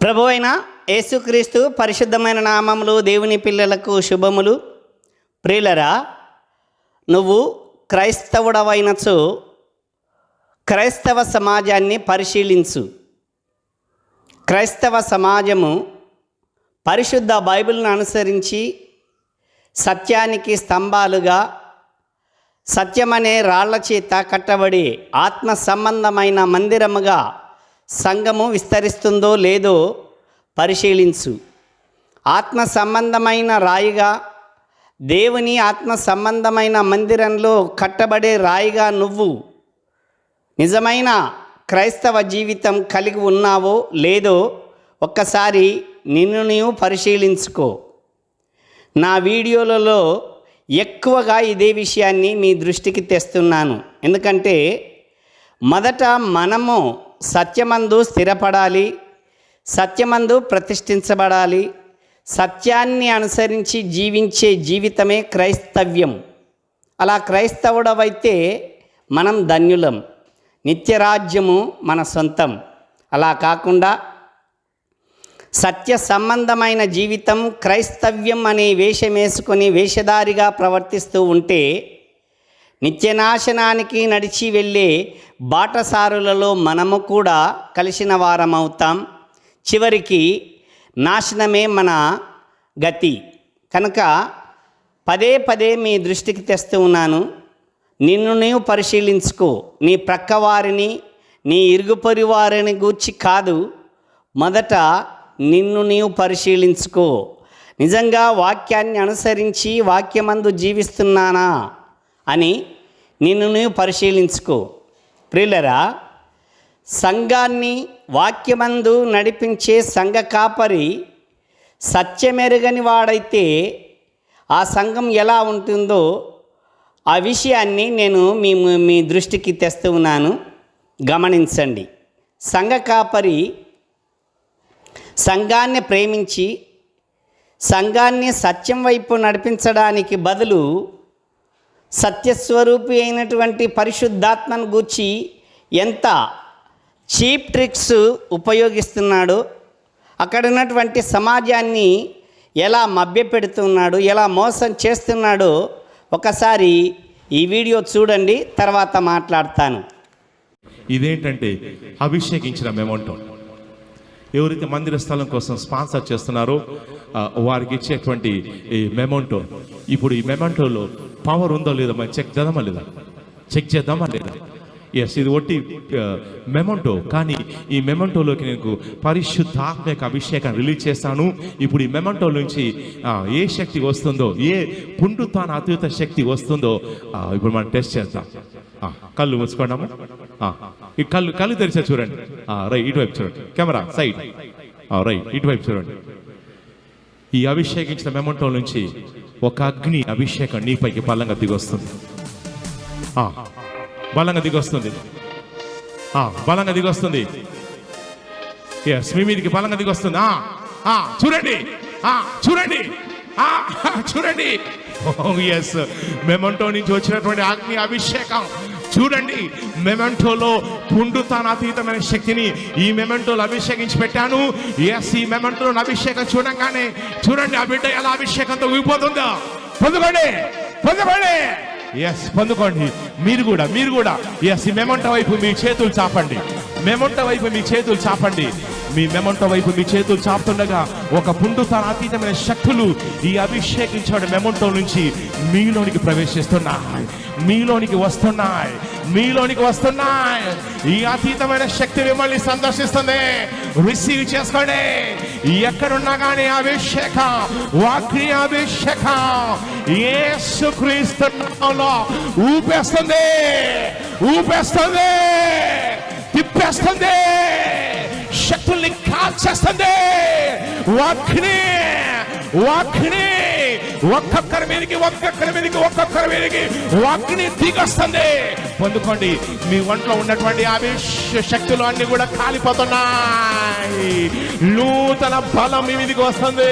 ప్రభు అయిన యేసుక్రీస్తు పరిశుద్ధమైన నామములు దేవుని పిల్లలకు శుభములు. ప్రియులరా, నువ్వు క్రైస్తవుడవైనచో క్రైస్తవ సమాజాన్ని పరిశీలించు. క్రైస్తవ సమాజము పరిశుద్ధ బైబిల్ను అనుసరించి సత్యానికి స్తంభాలుగా, సత్యమనే రాళ్ల చేత కట్టబడి ఆత్మ సంబంధమైన మందిరముగా సంఘము విస్తరిస్తుందో లేదో పరిశీలించు. ఆత్మ సంబంధమైన రాయిగా, దేవుని ఆత్మ సంబంధమైన మందిరంలో కట్టబడే రాయిగా నువ్వు నిజమైన క్రైస్తవ జీవితం కలిగి ఉన్నావో లేదో ఒక్కసారి నిన్ను నీవు పరిశీలించుకో. నా వీడియోలలో ఎక్కువగా ఇదే విషయాన్ని మీ దృష్టికి తెస్తున్నాను. ఎందుకంటే మొదట మనము సత్యమందు స్థిరపడాలి, సత్యమందు ప్రతిష్ఠించబడాలి. సత్యాన్ని అనుసరించి జీవించే జీవితమే క్రైస్తవ్యం. అలా క్రైస్తవుడవైతే మనం ధన్యులం, నిత్యరాజ్యము మన సొంతం. అలా కాకుండా సత్య సంబంధమైన జీవితం క్రైస్తవ్యం అనే వేషమేసుకొని వేషధారిగా ప్రవర్తిస్తూ ఉంటే నిత్యనాశనానికి నడిచి వెళ్ళే బాటసారులలో మనము కూడా కలిసిన వారమవుతాం. చివరికి నాశనమే మన గతి. కనుక పదే పదే మీ దృష్టికి తెస్తూ ఉన్నాను. నిన్ను నీవు పరిశీలించుకో. నీ ప్రక్కవారిని, నీ ఇరుగుపొరి వారిని గూర్చి కాదు, మొదట నిన్ను నీవు పరిశీలించుకో. నిజంగా వాక్యాన్ని అనుసరించి వాక్యమందు జీవిస్తున్నానా అని నిన్ను నీవు పరిశీలించుకో. ప్రియులరా, సంఘాన్ని వాక్యమందు నడిపించే సంఘ కాపరి సత్యమెరుగని వాడైతే ఆ సంఘం ఎలా ఉంటుందో ఆ విషయాన్ని నేను మీ దృష్టికి తెస్తూ ఉన్నాను. గమనించండి. సంఘ కాపరి సంఘాన్ని ప్రేమించి సంఘాన్ని సత్యం వైపు నడిపించడానికి బదులు సత్యస్వరూపి అయినటువంటి పరిశుద్ధాత్మను గూర్చి ఎంత చీప్ ట్రిక్స్ ఉపయోగిస్తున్నాడో, అక్కడ ఉన్నటువంటి సమాజాన్ని ఎలా మభ్యపెడుతున్నాడు, ఎలా మోసం చేస్తున్నాడో ఒకసారి ఈ వీడియో చూడండి, తర్వాత మాట్లాడతాను. ఇదేంటంటే అభిషేకించిన మెమోంటో. ఎవరైతే మందిర స్థలం కోసం స్పాన్సర్ చేస్తున్నారో వారికి ఇచ్చేటువంటి ఈ మెమోంటో. ఇప్పుడు ఈ మెమోంటోలో పవర్ ఉందో లేదో మనం చెక్ చేద్దామా లేదా? ఎస్, ఇది ఒట్టి మెమోంటో. కానీ ఈ మెమోంటోలోకి నేను పరిశుద్ధాత్మక అభిషేకాన్ని రిలీజ్ చేస్తాను. ఇప్పుడు ఈ మెమోంటో నుంచి ఏ శక్తి వస్తుందో, ఏ పుండుతాన అతీత శక్తి వస్తుందో ఇప్పుడు మనం టెస్ట్ చేద్దాం. కళ్ళు మూసుకున్నాము. ఈ కళ్ళు తెరిచా చూడండి. రైట్, ఇటువైపు చూడండి. Camera side. రైట్, ఇటువైపు చూడండి. ఈ అభిషేకించిన మెమోంటో నుంచి ఒక అగ్ని అభిషేకం నీపైకి బలంగా దిగొస్తుంది. బలంగా దిగొస్తుంది. బలంగా దిగొస్తుంది. ఎస్, మీ మీదికి బలంగా దిగొస్తుంది. చూడండి, చూడండి, చూడండి. ఎస్, మెమోంటో నుంచి వచ్చినటువంటి అగ్ని అభిషేకం చూడండి. మెమోంటోలో పుండుతానాతీతమైన శక్తిని ఈ మెమోంటోలో అభిషేకించి పెట్టాను. ఎస్, ఈ మెమోంటోలో అభిషేకం చూడంగానే చూడండి ఆ బిడ్డ ఎలా అభిషేకంతో ఊగిపోతుందో. పొందుకోండి, పొందుకోండి. ఎస్, పొందుకోండి. మీరు కూడా ఎస్, ఈ మెమోంటో వైపు మీ చేతులు చాపండి. మెమోంటో వైపు మీ చేతులు చాపండి. మీ మెమోంటో వైపు మీ చేతులు చాపుతుండగా ఒక పుండుతానాతీతమైన శక్తులు ఈ అభిషేకించిన మెమోంటో నుంచి మీలోనికి ప్రవేశిస్తున్నాయి, మీలోనికి వస్తున్నాయి. ఈ అతీతమైన శక్తి మిమ్మల్ని సందర్శిస్తుంది. రిసీవ్ చేసుకోండి. ఎక్కడున్నా కానీ అభిషేకం, వాక్య అభిషేకం యేసుక్రీస్తు నామములో ఊపేస్తుంది, తిప్పేస్తుంది, శక్తుల్ని కాల్చేస్తుంది. వాక్ని ఒక్కొక్కరి మీదకి వాక్ని దిగొస్తుంది. పొందుకోండి. మీ ఒంట్లో ఉన్నటువంటి శక్తులు అన్ని కూడా కాలిపోతున్నాయి. నూతన బలం మీ మీదకి వస్తుంది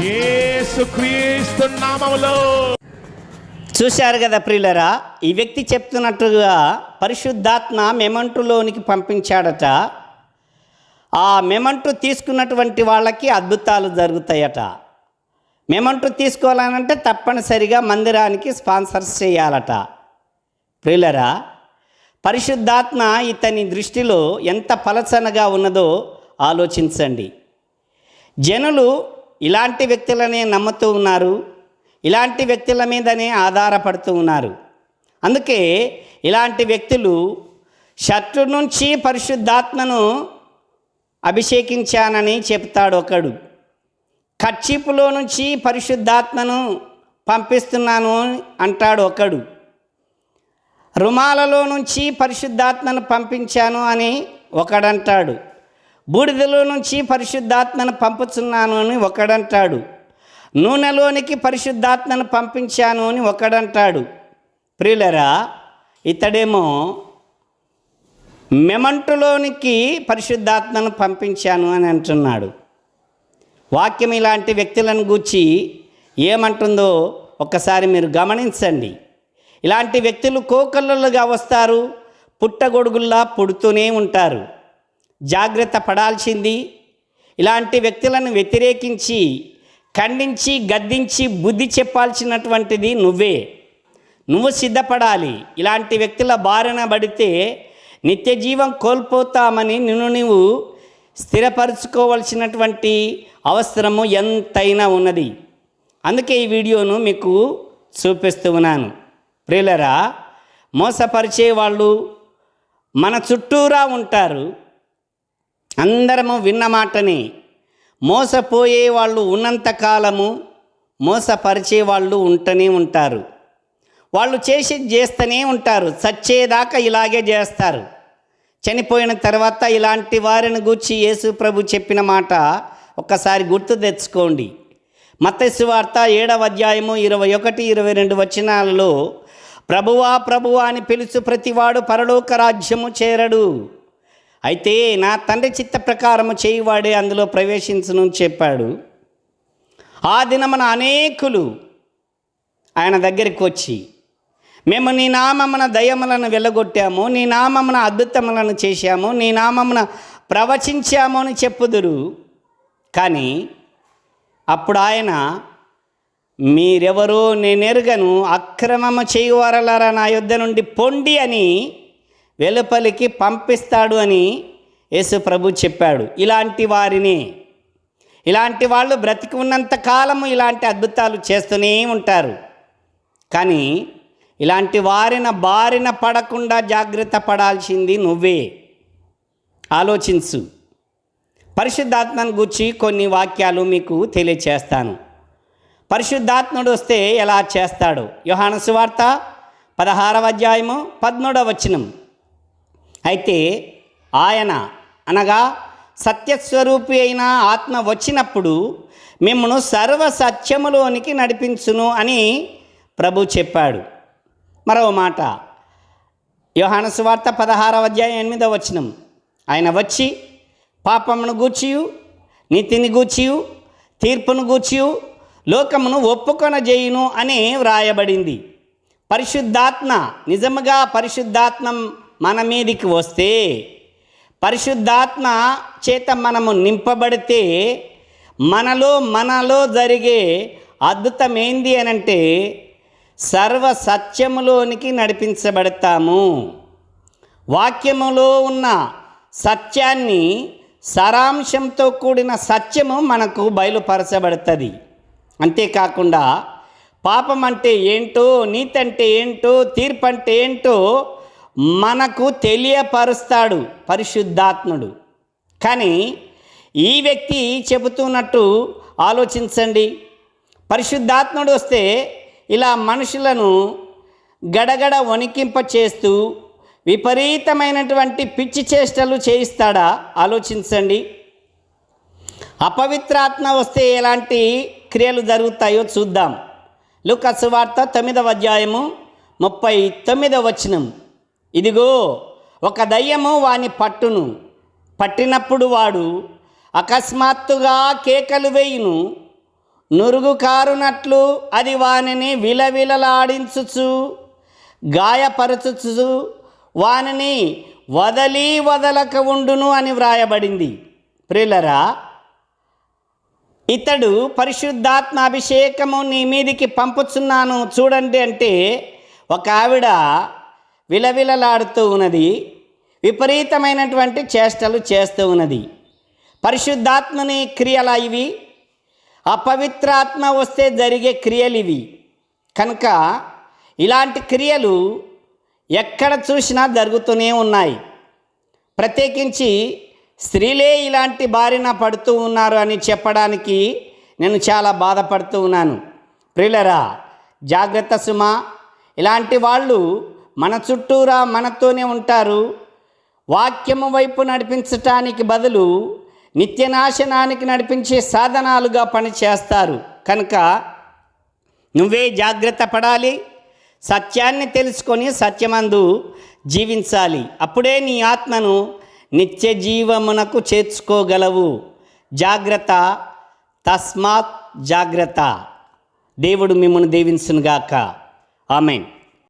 యేసుక్రీస్తు నామములో. చూశారు కదా ప్రియులరా, ఈ వ్యక్తి చెప్తున్నట్టుగా పరిశుద్ధాత్మ మెమోంటోలోనికి పంపించాడట. ఆ మెమంటో తీసుకున్నటువంటి వాళ్ళకి అద్భుతాలు జరుగుతాయట. మెమంటో తీసుకోవాలనంటే తప్పనిసరిగా మందిరానికి స్పాన్సర్స్ చేయాలట. ప్రియులరా, పరిశుద్ధాత్మ ఇతని దృష్టిలో ఎంత పలచనగా ఉన్నదో ఆలోచించండి. జనులు ఇలాంటి వ్యక్తులనే నమ్ముతూ ఉన్నారు, ఇలాంటి వ్యక్తుల మీదనే ఆధారపడుతూ ఉన్నారు. అందుకే ఇలాంటి వ్యక్తులు షర్టు నుంచి పరిశుద్ధాత్మను అభిషేకించానని చెప్తాడు ఒకడు, కర్చీపులో నుంచి పరిశుద్ధాత్మను పంపిస్తున్నాను అంటాడు ఒకడు, రుమాలలో నుంచి పరిశుద్ధాత్మను పంపించాను అని ఒకడంటాడు, బూడిదలో నుంచి పరిశుద్ధాత్మను పంపుతున్నాను అని ఒకడంటాడు, నూనెలోనికి పరిశుద్ధాత్మను పంపించాను అని ఒకడంటాడు. ప్రియులరా, ఇతడేమో మెమంటులోనికి పరిశుద్ధాత్మను పంపించాను అని అంటున్నాడు. వాక్యం ఇలాంటి వ్యక్తులను గూర్చి ఏమంటుందో ఒక్కసారి మీరు గమనించండి. ఇలాంటి వ్యక్తులు కోకొల్లలుగా వస్తారు, పుట్టగొడుగుల్లా పుడుతూనే ఉంటారు. జాగ్రత్త పడాల్సింది ఇలాంటి వ్యక్తులను వ్యతిరేకించి, ఖండించి, గద్దించి బుద్ధి చెప్పాల్సినటువంటిది నువ్వు సిద్ధపడాలి. ఇలాంటి వ్యక్తుల బారిన పడితే నిత్య జీవం కోల్పోతామని నువ్వు స్థిరపరచుకోవాల్సినటువంటి అవసరము ఎంతైనా ఉన్నది. అందుకే ఈ వీడియోను మీకు చూపిస్తూ ఉన్నాను. ప్రియులరా, మోసపరిచే వాళ్ళు మన చుట్టూరా ఉంటారు. అందరము విన్న మాటని, మోసపోయే వాళ్ళు ఉన్నంతకాలము మోసపరిచే వాళ్ళు ఉంటూనే ఉంటారు. వాళ్ళు చేస్తూనే ఉంటారు, చచ్చేదాకా ఇలాగే చేస్తారు. చనిపోయిన తర్వాత ఇలాంటి వారిని గూర్చి యేసు ప్రభు చెప్పిన మాట ఒక్కసారి గుర్తు తెచ్చుకోండి. మత్తయి సువార్త 7వ అధ్యాయము 21-22 వచనాలలో, ప్రభువా ప్రభువా అని పిలుచు ప్రతివాడు పరలోక రాజ్యము చేరడు, అయితే నా తండ్రి చిత్త ప్రకారము చేయువాడే అందులో ప్రవేశించును చెప్పాడు. ఆ దినమున అనేకులు ఆయన దగ్గరికి వచ్చి, మేము నీ నామమున దయ్యములను వెళ్ళగొట్టాము, నీ నామమున అద్భుతములను చేశాము, నీ నామమున ప్రవచించాము అని చెప్పుదురు. కానీ అప్పుడు ఆయన, మీరెవరో నేనెరుగను, అక్రమము చేయువారలారా నా యొద్ద నుండి పొండి అని వెలుపలికి పంపిస్తాడు అని యేసు ప్రభు చెప్పాడు. ఇలాంటి వాళ్ళు బ్రతికి ఉన్నంత కాలము ఇలాంటి అద్భుతాలు చేస్తూనే ఉంటారు. కానీ ఇలాంటి బారిన పడకుండా జాగ్రత్త పడాల్సింది నువ్వే. ఆలోచించు. పరిశుద్ధాత్మను గూర్చి కొన్ని వాక్యాలు మీకు తెలియచేస్తాను. పరిశుద్ధాత్ముడు వస్తే ఎలా చేస్తాడు? యోహాను సువార్త 16వ అధ్యాయము 13వ వచనం. అయితే ఆయన అనగా సత్యస్వరూపి అయిన ఆత్మ వచ్చినప్పుడు మిమ్మను సర్వ సత్యములోనికి నడిపించును అని ప్రభు చెప్పాడు. మరో మాట, యోహాను సువార్త 16వ అధ్యాయం 8వ వచనం. ఆయన వచ్చి పాపమును గూర్చియు, నీతిని గూర్చియు, తీర్పును గూర్చియు లోకమును ఒప్పుకొనజేయును అని వ్రాయబడింది. పరిశుద్ధాత్మ, నిజముగా పరిశుద్ధాత్మ మన మీదికి వస్తే, పరిశుద్ధాత్మ చేత మనము నింపబడితే మనలో జరిగే అద్భుతం ఏంది అనంటే సర్వ సత్యములోనికి నడిపించబడతాము. వాక్యములో ఉన్న సత్యాన్ని, సారాంశంతో కూడిన సత్యము మనకు బయలుపరచబడుతుంది. అంతేకాకుండా పాపం అంటే ఏంటో, నీతి అంటే ఏంటో, తీర్పు అంటే ఏంటో మనకు తెలియపరుస్తాడు పరిశుద్ధాత్ముడు. కానీ ఈ వ్యక్తి చెబుతున్నట్టు ఆలోచించండి. పరిశుద్ధాత్ముడు వస్తే ఇలా మనుషులను గడగడ వణికింప చేస్తూ విపరీతమైనటువంటి పిచ్చి చేష్టలు చేయిస్తాడా? ఆలోచించండి. అపవిత్రాత్మ వస్తే ఎలాంటి క్రియలు జరుగుతాయో చూద్దాం. లూకా సువార్త 9వ అధ్యాయము 39వ వచనం. ఇదిగో, ఒక దయ్యము వాని పట్టును, పట్టినప్పుడు వాడు అకస్మాత్తుగా కేకలు వేయును, నురుగు కారునట్లు అది వానిని విలవిలలాడించుచు గాయపరచుచు వానిని వదలక ఉండును అని వ్రాయబడింది. ప్రియులరా, ఇతడు పరిశుద్ధాత్మ అభిషేకము నీ మీదికి పంపుచున్నాను చూడండి అంటే ఒక ఆవిడ విలవిలలాడుతూ ఉన్నది, విపరీతమైనటువంటి చేష్టలు చేస్తూ ఉన్నది. పరిశుద్ధాత్మని క్రియలా ఇవి, అపవిత్రాత్మ వస్తే జరిగే క్రియలు ఇవి. కనుక ఇలాంటి క్రియలు ఎక్కడ చూసినా జరుగుతూనే ఉన్నాయి. ప్రత్యేకించి స్త్రీలే ఇలాంటి బారిన పడుతూ ఉన్నారు అని చెప్పడానికి నేను చాలా బాధపడుతూ ఉన్నాను. ప్రియులరా, జాగ్రత్త సుమా. ఇలాంటి వాళ్ళు మన చుట్టూరా మనతోనే ఉంటారు. వాక్యము వైపు నడిపించటానికి బదులు నిత్యనాశనానికి నడిపించే సాధనాలుగా పనిచేస్తారు. కనుక నువ్వే జాగ్రత్త పడాలి, సత్యాన్ని తెలుసుకొని సత్యమందు జీవించాలి. అప్పుడే నీ ఆత్మను నిత్య జీవమునకు చేర్చుకోగలవు. జాగ్రత్త, తస్మాత్ జాగ్రత్త. దేవుడు మిమ్మల్ని దీవించునుగాక. ఆమేన్.